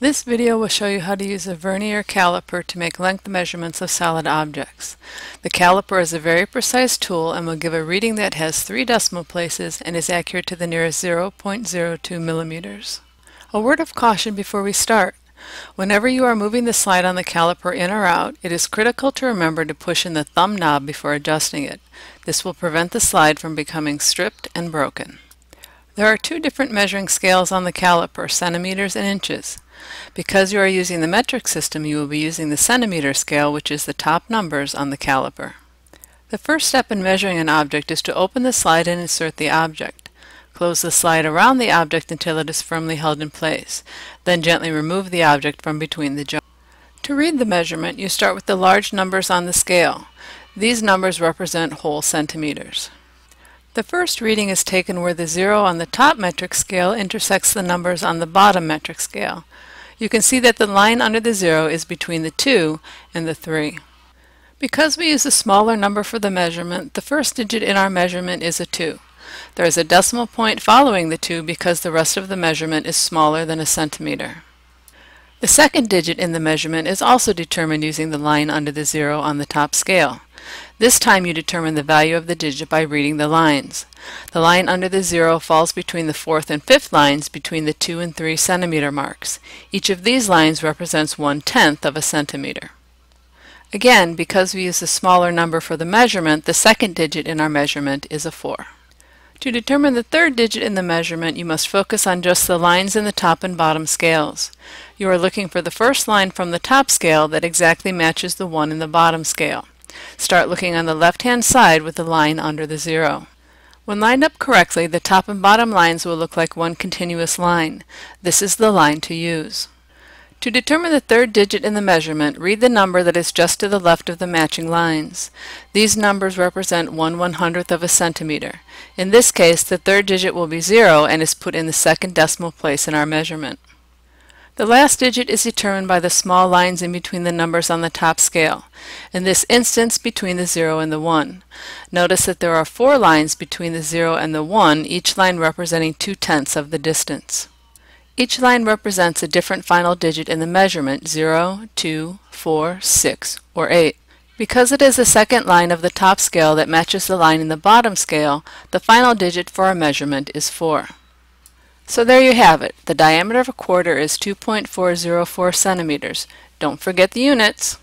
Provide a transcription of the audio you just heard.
This video will show you how to use a Vernier Caliper to make length measurements of solid objects. The caliper is a very precise tool and will give a reading that has 3 decimal places and is accurate to the nearest 0.02 millimeters. A word of caution before we start. Whenever you are moving the slide on the caliper in or out, it is critical to remember to push in the thumb knob before adjusting it. This will prevent the slide from becoming stripped and broken. There are 2 different measuring scales on the caliper, centimeters and inches. Because you are using the metric system, you will be using the centimeter scale, which is the top numbers on the caliper. The first step in measuring an object is to open the slide and insert the object. Close the slide around the object until it is firmly held in place. Then gently remove the object from between the joints. To read the measurement, you start with the large numbers on the scale. These numbers represent whole centimeters. The first reading is taken where the 0 on the top metric scale intersects the numbers on the bottom metric scale. You can see that the line under the 0 is between the 2 and the 3. Because we use a smaller number for the measurement, the first digit in our measurement is a 2. There is a decimal point following the 2 because the rest of the measurement is smaller than a centimeter. The second digit in the measurement is also determined using the line under the 0 on the top scale. This time you determine the value of the digit by reading the lines. The line under the 0 falls between the 4th and 5th lines between the 2 and 3 centimeter marks. Each of these lines represents 1/10 of a centimeter. Again, because we use a smaller number for the measurement, the second digit in our measurement is a 4. To determine the third digit in the measurement, you must focus on just the lines in the top and bottom scales. You are looking for the first line from the top scale that exactly matches the one in the bottom scale. Start looking on the left-hand side with the line under the 0. When lined up correctly, the top and bottom lines will look like one continuous line. This is the line to use. To determine the third digit in the measurement, read the number that is just to the left of the matching lines. These numbers represent 1/100th of a centimeter. In this case, the third digit will be 0 and is put in the second decimal place in our measurement. The last digit is determined by the small lines in between the numbers on the top scale, in this instance between the 0 and the 1. Notice that there are 4 lines between the 0 and the 1, each line representing 2/10 of the distance. Each line represents a different final digit in the measurement, 0, 2, 4, 6, or 8. Because it is the second line of the top scale that matches the line in the bottom scale, the final digit for our measurement is 4. So there you have it. The diameter of a quarter is 2.404 centimeters. Don't forget the units.